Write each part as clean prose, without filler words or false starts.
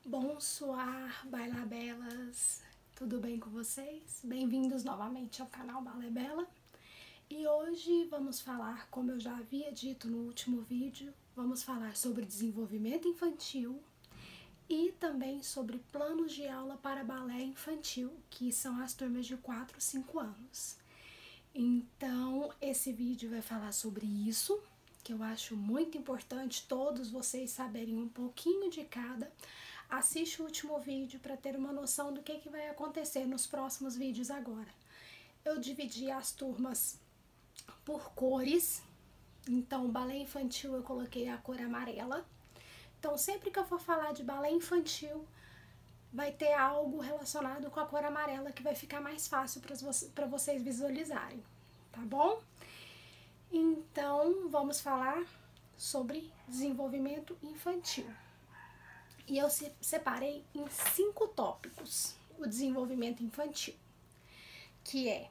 Bonsoir, Baila Belas! Tudo bem com vocês? Bem-vindos novamente ao canal Balé Bela. E hoje vamos falar, como eu já havia dito no último vídeo, vamos falar sobre desenvolvimento infantil e também sobre planos de aula para balé infantil, que são as turmas de 4 a 5 anos. Então, esse vídeo vai falar sobre isso, que eu acho muito importante todos vocês saberem um pouquinho de cada. Assiste o último vídeo para ter uma noção do que vai acontecer nos próximos vídeos agora. Eu dividi as turmas por cores, então o balé infantil eu coloquei a cor amarela. Então sempre que eu for falar de balé infantil, vai ter algo relacionado com a cor amarela que vai ficar mais fácil para vocês visualizarem, tá bom? Então vamos falar sobre desenvolvimento infantil. E eu separei em 5 tópicos o desenvolvimento infantil, que é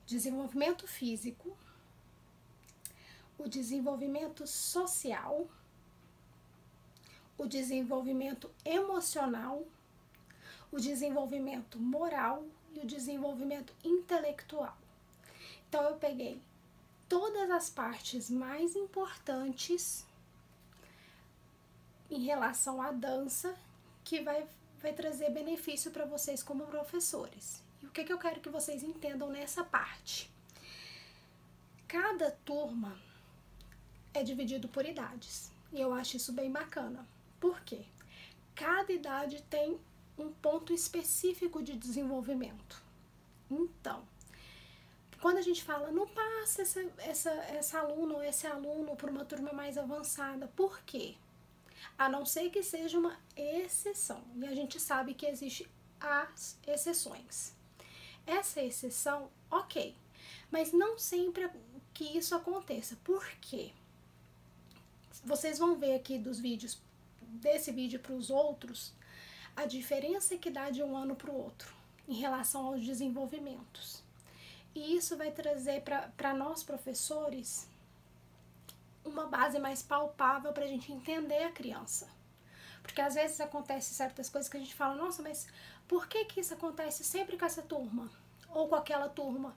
desenvolvimento físico, o desenvolvimento social, o desenvolvimento emocional, o desenvolvimento moral e o desenvolvimento intelectual. Então eu peguei todas as partes mais importantes em relação à dança que vai trazer benefício para vocês como professores. E o que eu quero que vocês entendam nessa parte? Cada turma é dividido por idades e eu acho isso bem bacana. Por quê? Cada idade tem um ponto específico de desenvolvimento. Então, quando a gente fala, não passa essa aluna ou esse aluno para uma turma mais avançada, por quê? A não ser que seja uma exceção, e a gente sabe que existem as exceções. Essa exceção, ok, mas não sempre que isso aconteça. Por quê? Vocês vão ver aqui dos vídeos, desse vídeo para os outros, a diferença que dá de um ano para o outro, em relação aos desenvolvimentos. E isso vai trazer para nós professores uma base mais palpável para a gente entender a criança. Porque às vezes acontece certas coisas que a gente fala, nossa, mas por que isso acontece sempre com essa turma? Ou com aquela turma?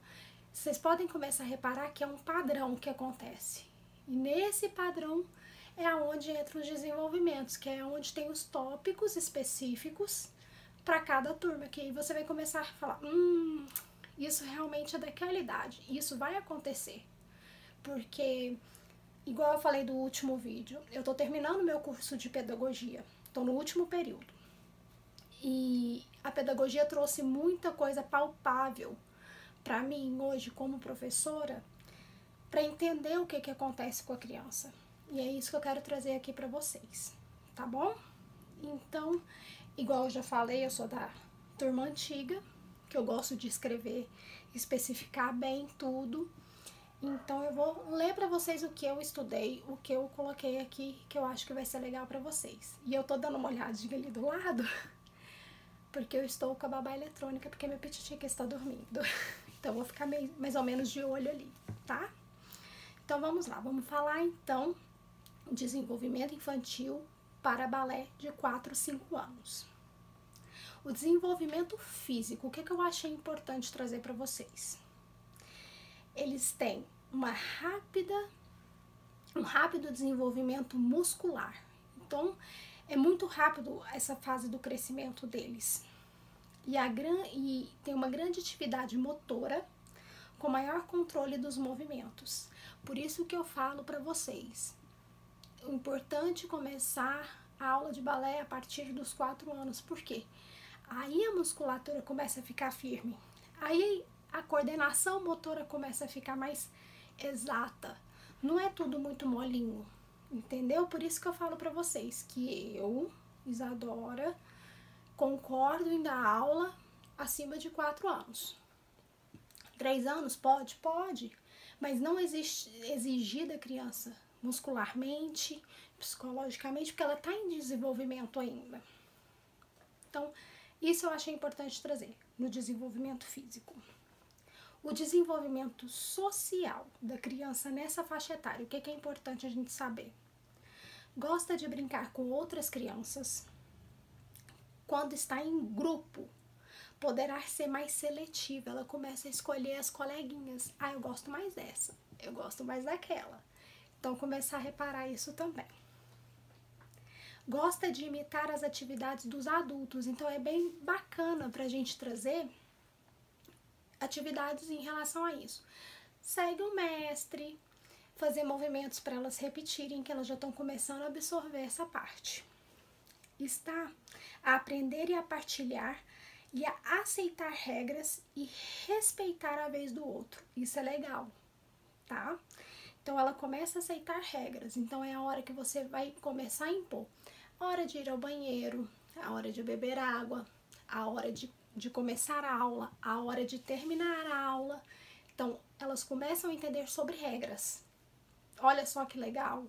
Vocês podem começar a reparar que é um padrão que acontece. E nesse padrão é onde entram os desenvolvimentos, que é onde tem os tópicos específicos para cada turma. Que aí você vai começar a falar, isso realmente é daquela idade. Isso vai acontecer. Porque igual eu falei do último vídeo, eu tô terminando meu curso de pedagogia, tô no último período. E a pedagogia trouxe muita coisa palpável para mim hoje como professora, para entender o que acontece com a criança. E é isso que eu quero trazer aqui para vocês, tá bom? Então, igual eu já falei, eu sou da turma antiga, que eu gosto de escrever, especificar bem tudo. Então eu vou ler para vocês o que eu estudei, o que eu coloquei aqui, que eu acho que vai ser legal para vocês. E eu tô dando uma olhadinha ali do lado, porque eu estou com a babá eletrônica, porque minha petitica está dormindo. Então eu vou ficar mais ou menos de olho ali, tá? Então vamos lá, vamos falar então desenvolvimento infantil para balé de 4 a 5 anos. O desenvolvimento físico, o que eu achei importante trazer para vocês? Eles têm um rápido desenvolvimento muscular. Então, é muito rápido essa fase do crescimento deles. E tem uma grande atividade motora, com maior controle dos movimentos. Por isso que eu falo para vocês, o importante é começar a aula de balé a partir dos 4 anos. Por quê? Aí a musculatura começa a ficar firme. Aí a coordenação motora começa a ficar mais exata. Não é tudo muito molinho, entendeu? Por isso que eu falo pra vocês que eu, Isadora, concordo em dar aula acima de 4 anos. 3 anos? Pode? Pode. Mas não exigir da criança muscularmente, psicologicamente, porque ela tá em desenvolvimento ainda. Então, isso eu achei importante trazer no desenvolvimento físico. O desenvolvimento social da criança nessa faixa etária, o que é importante a gente saber? Gosta de brincar com outras crianças, Quando está em grupo, poderá ser mais seletiva. Ela começa a escolher as coleguinhas. Ah, eu gosto mais dessa, eu gosto mais daquela. Então, começar a reparar isso também. Gosta de imitar as atividades dos adultos. Então, é bem bacana para a gente trazer atividades em relação a isso. Segue o mestre, fazer movimentos para elas repetirem, que elas já estão começando a absorver essa parte. Está a aprender e a partilhar e a aceitar regras e respeitar a vez do outro. Isso é legal, tá? Então, ela começa a aceitar regras. Então, é a hora que você vai começar a impor. A hora de ir ao banheiro, a hora de beber água, a hora de começar a aula, a hora de terminar a aula. Então, elas começam a entender sobre regras. Olha só que legal.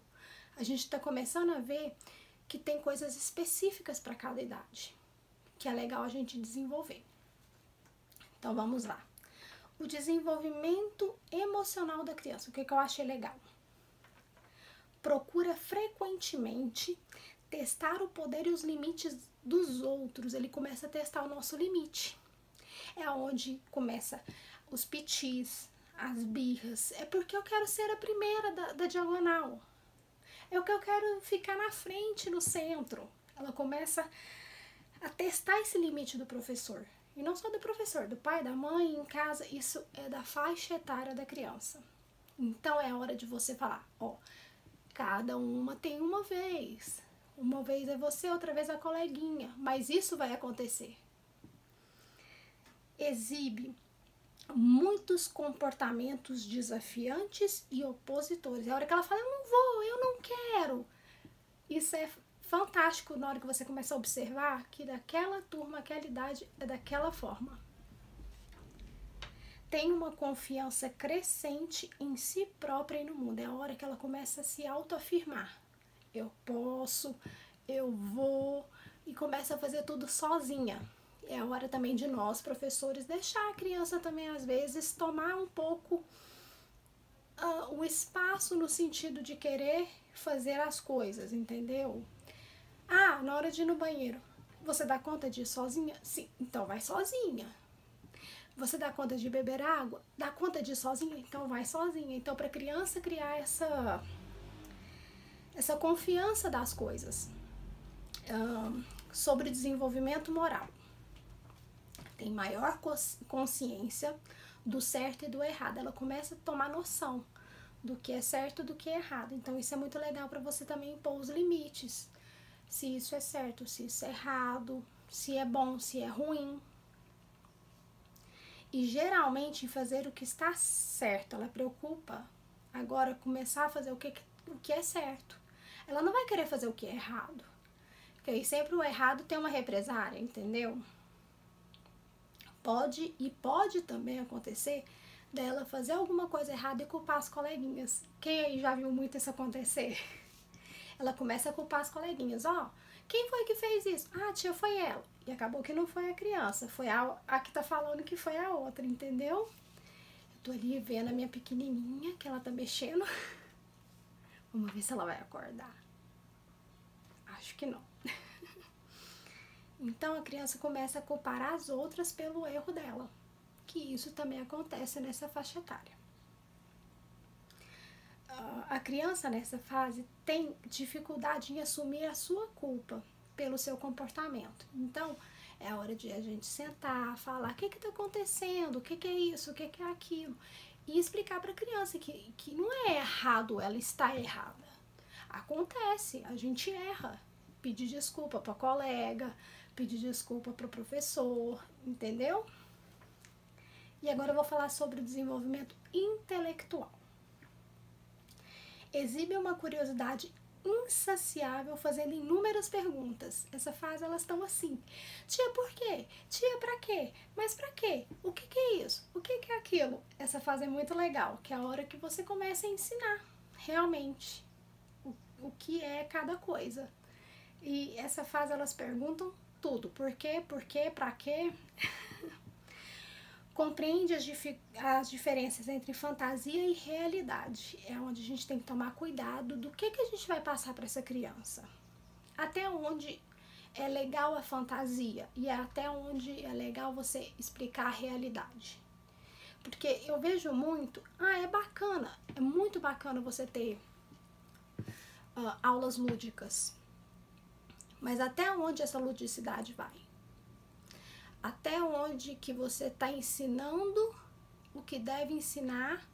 A gente está começando a ver que tem coisas específicas para cada idade, que é legal a gente desenvolver. Então, vamos lá. O desenvolvimento emocional da criança. O que eu achei legal? Procura frequentemente testar o poder e os limites dos outros. Ele começa a testar o nosso limite. É onde começa os pitis, as birras. É porque eu quero ser a primeira da diagonal. É o que eu quero ficar na frente, no centro. Ela começa a testar esse limite do professor. E não só do professor, do pai, da mãe, em casa. Isso é da faixa etária da criança. Então, é a hora de você falar, ó, cada uma tem uma vez. Uma vez é você, outra vez a coleguinha. Mas isso vai acontecer. Exibe muitos comportamentos desafiantes e opositores. É a hora que ela fala, eu não vou, eu não quero. Isso é fantástico na hora que você começa a observar que daquela turma, aquela idade é daquela forma. Tem uma confiança crescente em si própria e no mundo. É a hora que ela começa a se autoafirmar. Eu posso, eu vou, e começa a fazer tudo sozinha. É a hora também de nós, professores, deixar a criança também, às vezes, tomar um pouco o espaço no sentido de querer fazer as coisas, entendeu? Ah, na hora de ir no banheiro, você dá conta de ir sozinha? Sim, então vai sozinha. Você dá conta de beber água? Dá conta de ir sozinha? Então vai sozinha. Então, para a criança criar essa confiança das coisas. Sobre desenvolvimento moral. Tem maior consciência do certo e do errado. Ela começa a tomar noção do que é certo e do que é errado. Então, isso é muito legal para você também impor os limites. Se isso é certo, se isso é errado, se é bom, se é ruim. E, geralmente, em fazer o que está certo, ela preocupa agora começar a fazer o que é certo. Ela não vai querer fazer o que é errado. Porque aí sempre o errado tem uma represária, entendeu? Pode também acontecer dela fazer alguma coisa errada e culpar as coleguinhas. Quem aí já viu muito isso acontecer? Ela começa a culpar as coleguinhas. Ó, quem foi que fez isso? Ah, tia, foi ela. E acabou que não foi a criança, foi a que tá falando que foi a outra, entendeu? Eu tô ali vendo a minha pequenininha, que ela tá mexendo. Vamos ver se ela vai acordar. Acho que não. Então, a criança começa a culpar as outras pelo erro dela, que isso também acontece nessa faixa etária. A criança, nessa fase, tem dificuldade em assumir a sua culpa pelo seu comportamento. Então, é a hora de a gente sentar, falar o que está acontecendo, o que é isso, o que é aquilo, e explicar para a criança que não é errado, ela está errada. Acontece, a gente erra. Pedir desculpa para a colega, pedir desculpa para o professor, entendeu? E agora eu vou falar sobre o desenvolvimento intelectual. Exibe uma curiosidade insaciável, fazendo inúmeras perguntas. Essa fase elas estão assim: tia, por quê? Tia, pra quê? Mas pra quê? O que é isso? O que é aquilo? Essa fase é muito legal, que é a hora que você começa a ensinar realmente o que é cada coisa. E essa fase elas perguntam tudo: por quê, pra quê? Compreende as diferenças entre fantasia e realidade. É onde a gente tem que tomar cuidado do que a gente vai passar para essa criança. Até onde é legal a fantasia e é até onde é legal você explicar a realidade. Porque eu vejo muito, é bacana, é muito bacana você ter aulas lúdicas. Mas até onde essa ludicidade vai? Até onde que você está ensinando o que deve ensinar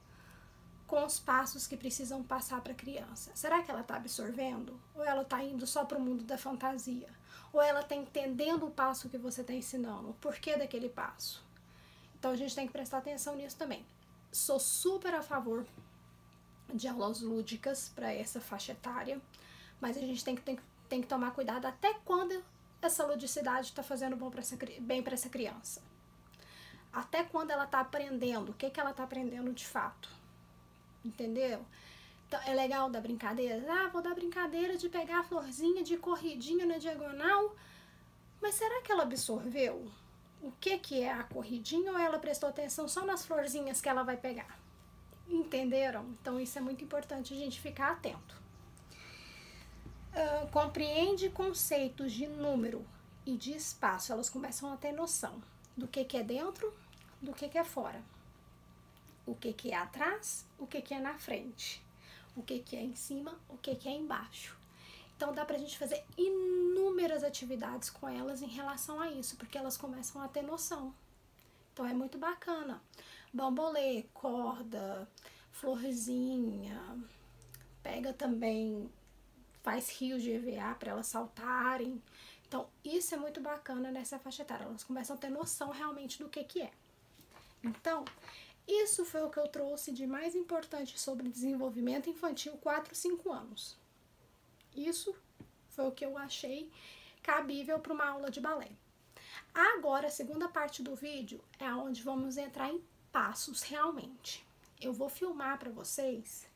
com os passos que precisam passar para a criança? Será que ela está absorvendo? Ou ela está indo só para o mundo da fantasia? Ou ela está entendendo o passo que você está ensinando? O porquê daquele passo? Então a gente tem que prestar atenção nisso também. Sou super a favor de aulas lúdicas para essa faixa etária, mas a gente tem que tomar cuidado até quando essa ludicidade está fazendo bem para essa criança. Até quando ela está aprendendo, o que ela está aprendendo de fato. Entendeu? Então, é legal dar brincadeira. Vou dar brincadeira de pegar a florzinha de corridinha na diagonal, mas será que ela absorveu o que é a corridinha ou ela prestou atenção só nas florzinhas que ela vai pegar? Entenderam? Então isso é muito importante a gente ficar atento. Compreende conceitos de número e de espaço. Elas começam a ter noção do que é dentro, do que é fora. O que é atrás, o que é na frente. O que é em cima, o que é embaixo. Então dá pra gente fazer inúmeras atividades com elas em relação a isso, porque elas começam a ter noção. Então é muito bacana. Bambolê, corda, florzinha, pega também, faz rios de EVA para elas saltarem. Então isso é muito bacana nessa faixa etária, elas começam a ter noção realmente do que é. Então, isso foi o que eu trouxe de mais importante sobre desenvolvimento infantil 4, 5 anos. Isso foi o que eu achei cabível para uma aula de balé. Agora, a segunda parte do vídeo é onde vamos entrar em passos realmente. Eu vou filmar para vocês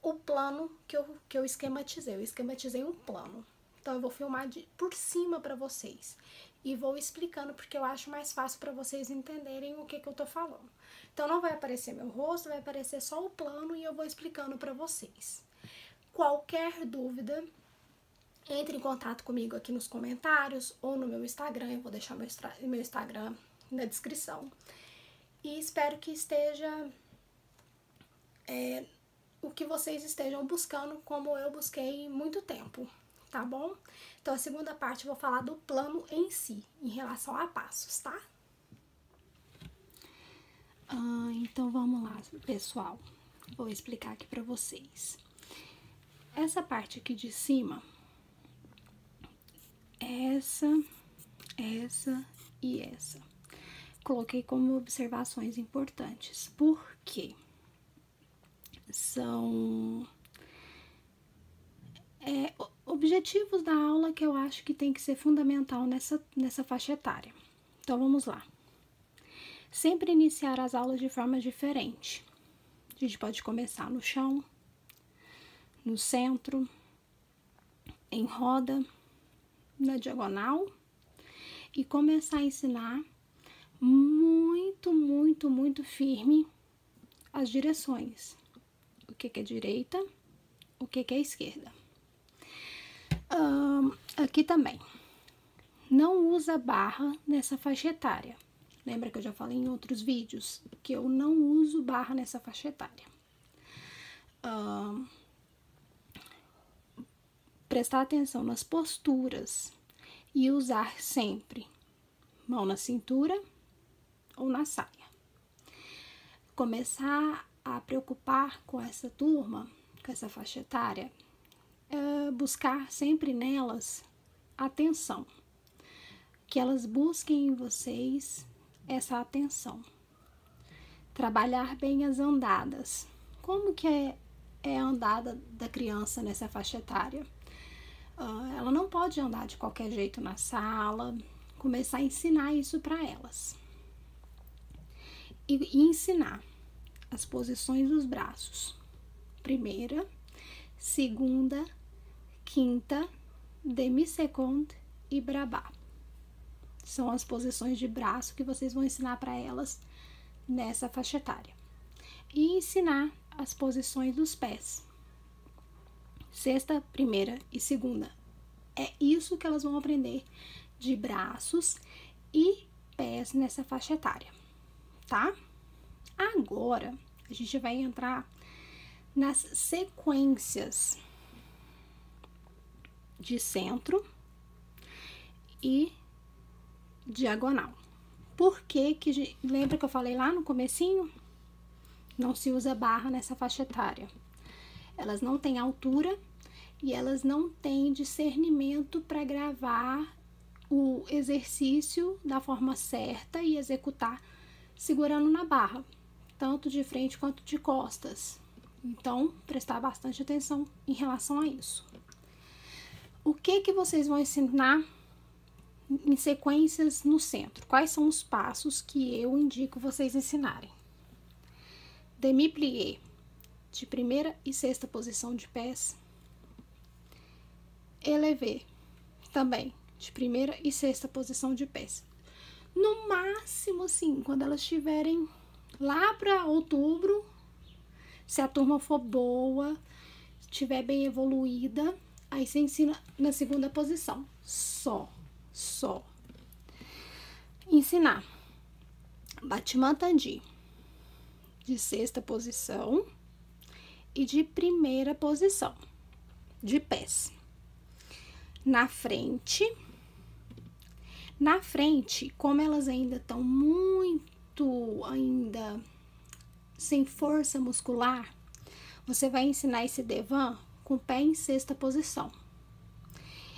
o plano que eu esquematizei. Eu esquematizei um plano. Então, eu vou filmar por cima para vocês. E vou explicando, porque eu acho mais fácil para vocês entenderem o que eu tô falando. Então, não vai aparecer meu rosto, vai aparecer só o plano e eu vou explicando para vocês. Qualquer dúvida, entre em contato comigo aqui nos comentários ou no meu Instagram. Eu vou deixar meu Instagram na descrição. E espero que esteja o que vocês estejam buscando, como eu busquei muito tempo, tá bom? Então, a segunda parte eu vou falar do plano em si, em relação a passos, tá? Então, vamos lá, pessoal. Vou explicar aqui pra vocês. Essa parte aqui de cima, essa e essa. Coloquei como observações importantes, porque são objetivos da aula que eu acho que tem que ser fundamental nessa faixa etária. Então, vamos lá. Sempre iniciar as aulas de forma diferente. A gente pode começar no chão, no centro, em roda, na diagonal, e começar a ensinar muito, muito, muito firme as direções. O que é direita, o que é esquerda. Aqui também, não usa barra nessa faixa etária. Lembra que eu já falei em outros vídeos que eu não uso barra nessa faixa etária. Prestar atenção nas posturas e usar sempre mão na cintura ou na saia. Começar a preocupar com essa turma, com essa faixa etária, buscar sempre nelas atenção, que elas busquem em vocês essa atenção. Trabalhar bem as andadas. Como que é a andada da criança nessa faixa etária? Ela não pode andar de qualquer jeito na sala. Começar a ensinar isso para elas. E ensinar as posições dos braços. Primeira, segunda, quinta, demi-seconde e brabá. São as posições de braço que vocês vão ensinar para elas nessa faixa etária. E ensinar as posições dos pés. sexta, primeira e segunda. É isso que elas vão aprender de braços e pés nessa faixa etária, tá? Agora, a gente vai entrar nas sequências de centro e diagonal. Por que que, lembra que eu falei lá no comecinho? Não se usa barra nessa faixa etária. Elas não têm altura e elas não têm discernimento para gravar o exercício da forma certa e executar segurando na barra, tanto de frente quanto de costas. Então, prestar bastante atenção em relação a isso. O que que vocês vão ensinar em sequências no centro? Quais são os passos que eu indico vocês ensinarem? Demi-plié, de primeira e sexta posição de pés. Élevé, também, de primeira e sexta posição de pés. No máximo, assim, quando elas estiverem lá para outubro, se a turma for boa, estiver bem evoluída, aí você ensina na segunda posição. Só. Ensinar battement tendu de sexta posição e de primeira posição de pés. Na frente, como elas ainda estão muito sem força muscular, você vai ensinar esse devant com o pé em sexta posição.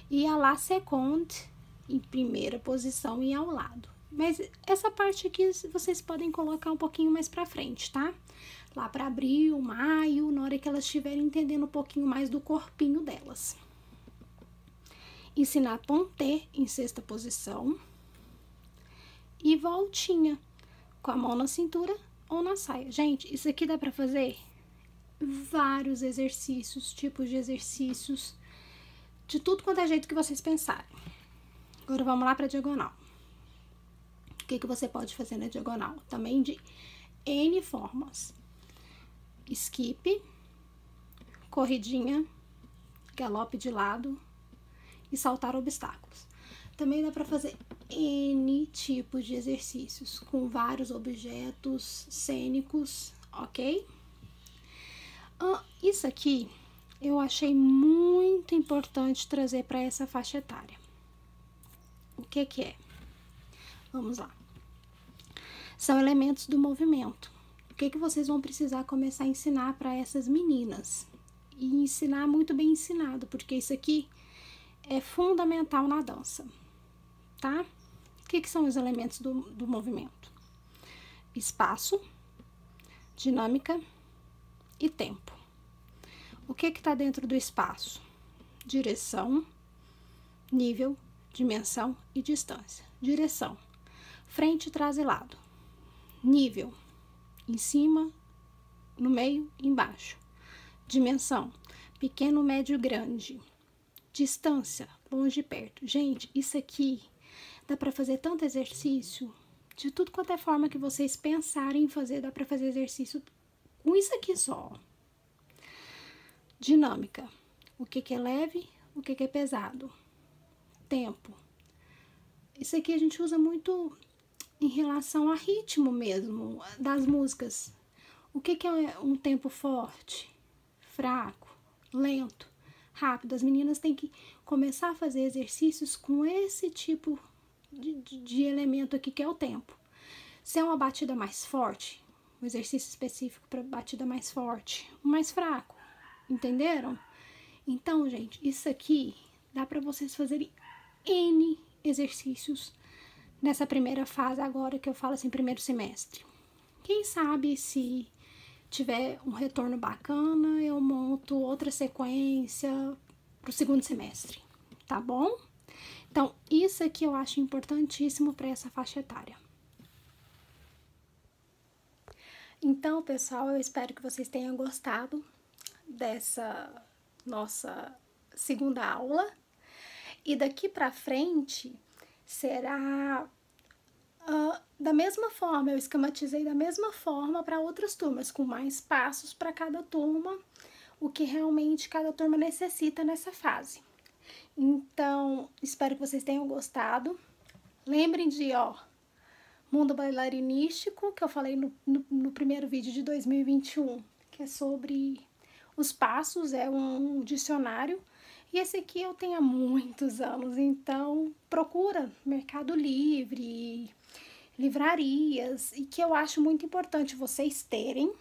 E a la seconde em primeira posição e ao lado. Mas essa parte aqui vocês podem colocar um pouquinho mais pra frente, tá? Lá para abril, maio, na hora que elas estiverem entendendo um pouquinho mais do corpinho delas. Ensinar ponté em sexta posição e voltinha com a mão na cintura ou na saia. Gente, isso aqui dá pra fazer vários exercícios, tipos de exercícios, de tudo quanto é jeito que vocês pensarem. Agora vamos lá pra diagonal. O que que você pode fazer na diagonal? Também de N formas. Skip, corridinha, galope de lado e saltar obstáculos. Também dá pra fazer N tipos de exercícios com vários objetos cênicos, ok? Isso aqui eu achei muito importante trazer para essa faixa etária. O que que é? Vamos lá. São elementos do movimento. O que que vocês vão precisar começar a ensinar para essas meninas? E ensinar muito bem ensinado, porque isso aqui é fundamental na dança, tá? O que que são os elementos do movimento? Espaço, dinâmica e tempo. O que que tá dentro do espaço? Direção, nível, dimensão e distância. Direção, frente, trás e lado. Nível, em cima, no meio e embaixo. Dimensão, pequeno, médio, grande. Distância, longe e perto. Gente, isso aqui dá pra fazer tanto exercício, de tudo quanto é forma que vocês pensarem em fazer, dá pra fazer exercício com isso aqui só. Dinâmica, o que que é leve, o que que é pesado. Tempo, isso aqui a gente usa muito em relação a ritmo mesmo, das músicas. O que que é um tempo forte, fraco, lento, rápido? As meninas têm que começar a fazer exercícios com esse tipo de elemento aqui, que é o tempo. Se é uma batida mais forte, um exercício específico para batida mais forte, mais fraco, entenderam? Então, gente, isso aqui dá para vocês fazerem N exercícios nessa primeira fase agora, que eu falo assim, primeiro semestre. Quem sabe se tiver um retorno bacana, eu monto outra sequência pro segundo semestre, tá bom? Então, isso aqui eu acho importantíssimo para essa faixa etária. Então, pessoal, eu espero que vocês tenham gostado dessa nossa segunda aula. E daqui pra frente será da mesma forma, eu esquematizei da mesma forma para outras turmas, com mais passos para cada turma, o que realmente cada turma necessita nessa fase. Então, espero que vocês tenham gostado. Lembrem de, Mundo Bailarinístico, que eu falei no primeiro vídeo de 2021, que é sobre os passos, é um dicionário. E esse aqui eu tenho há muitos anos, então procura Mercado Livre, livrarias, e que eu acho muito importante vocês terem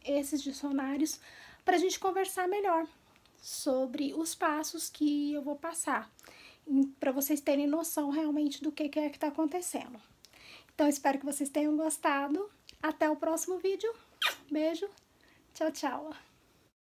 esses dicionários para a gente conversar melhor sobre os passos que eu vou passar, para vocês terem noção realmente do que é que está acontecendo. Então, espero que vocês tenham gostado. Até o próximo vídeo. Beijo. Tchau, tchau.